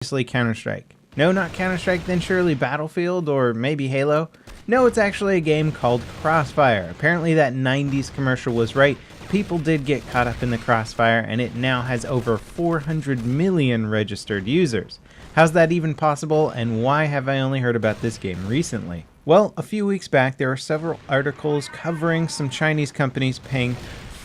Obviously Counter-Strike. No, not Counter-Strike, then surely Battlefield or maybe Halo? No, it's actually a game called Crossfire. Apparently that 90s commercial was right. People did get caught up in the Crossfire, and it now has over 400 million registered users. How's that even possible, and why have I only heard about this game recently? Well, a few weeks back there were several articles covering some Chinese companies paying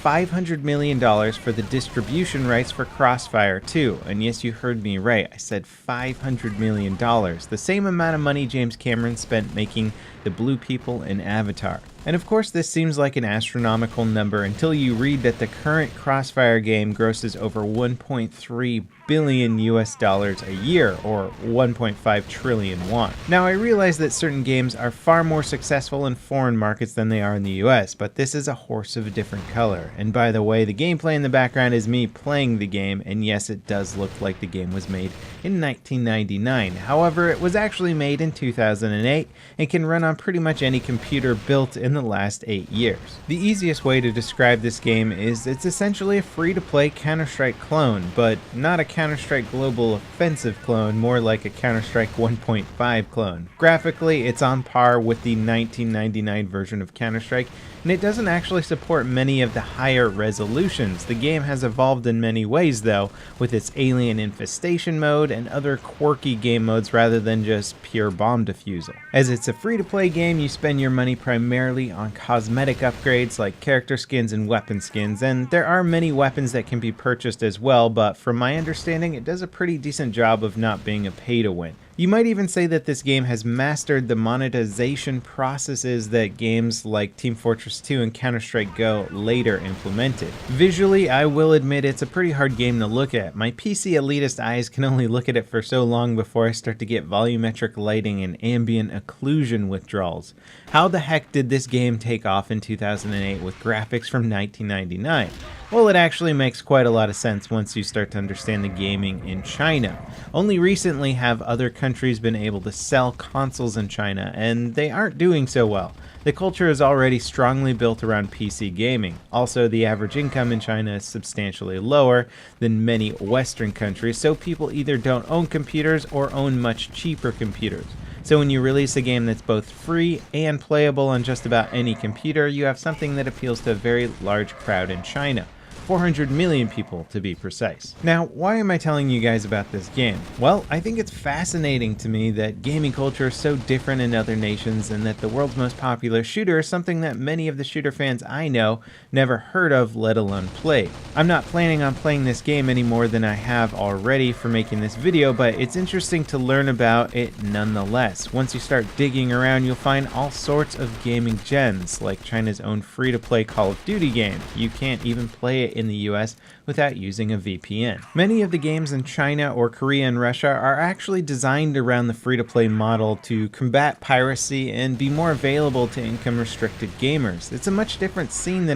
$500 million for the distribution rights for Crossfire 2. And yes, you heard me right, I said $500 million. The same amount of money James Cameron spent making the Blue People in Avatar. And of course this seems like an astronomical number until you read that the current Crossfire game grosses over 1.3 billion US dollars a year, or 1.5 trillion won. Now I realize that certain games are far more successful in foreign markets than they are in the US, but this is a horse of a different color. And by the way, the gameplay in the background is me playing the game, and yes, it does look like the game was made in 1999. However, it was actually made in 2008 and can run on pretty much any computer built in the last 8 years. The easiest way to describe this game is it's essentially a free-to-play Counter-Strike clone, but not a Counter-Strike Global Offensive clone, more like a Counter-Strike 1.5 clone. Graphically, it's on par with the 1999 version of Counter-Strike, and it doesn't actually support many of the higher resolutions. The game has evolved in many ways though, with its alien infestation mode and other quirky game modes rather than just pure bomb defusal. As it's a free-to-play game, you spend your money primarily on cosmetic upgrades like character skins and weapon skins, and there are many weapons that can be purchased as well, but from my understanding it does a pretty decent job of not being a pay-to-win. You might even say that this game has mastered the monetization processes that games like Team Fortress 2 and Counter-Strike Go later implemented. Visually, I will admit it's a pretty hard game to look at. My PC elitist eyes can only look at it for so long before I start to get volumetric lighting and ambient occlusion withdrawals. How the heck did this game take off in 2008 with graphics from 1999? Well, it actually makes quite a lot of sense once you start to understand the gaming in China. Only recently have other countries been able to sell consoles in China, and they aren't doing so well. The culture is already strongly built around PC gaming. Also, the average income in China is substantially lower than many Western countries, so people either don't own computers or own much cheaper computers. So when you release a game that's both free and playable on just about any computer, you have something that appeals to a very large crowd in China. 400 million people to be precise. Now, why am I telling you guys about this game? Well, I think it's fascinating to me that gaming culture is so different in other nations, and that the world's most popular shooter is something that many of the shooter fans I know never heard of, let alone played. I'm not planning on playing this game any more than I have already for making this video, but it's interesting to learn about it nonetheless. Once you start digging around, you'll find all sorts of gaming gems, like China's own free-to-play Call of Duty game. You can't even play it in the US without using a VPN. Many of the games in China or Korea and Russia are actually designed around the free-to-play model to combat piracy and be more available to income-restricted gamers. It's a much different scene than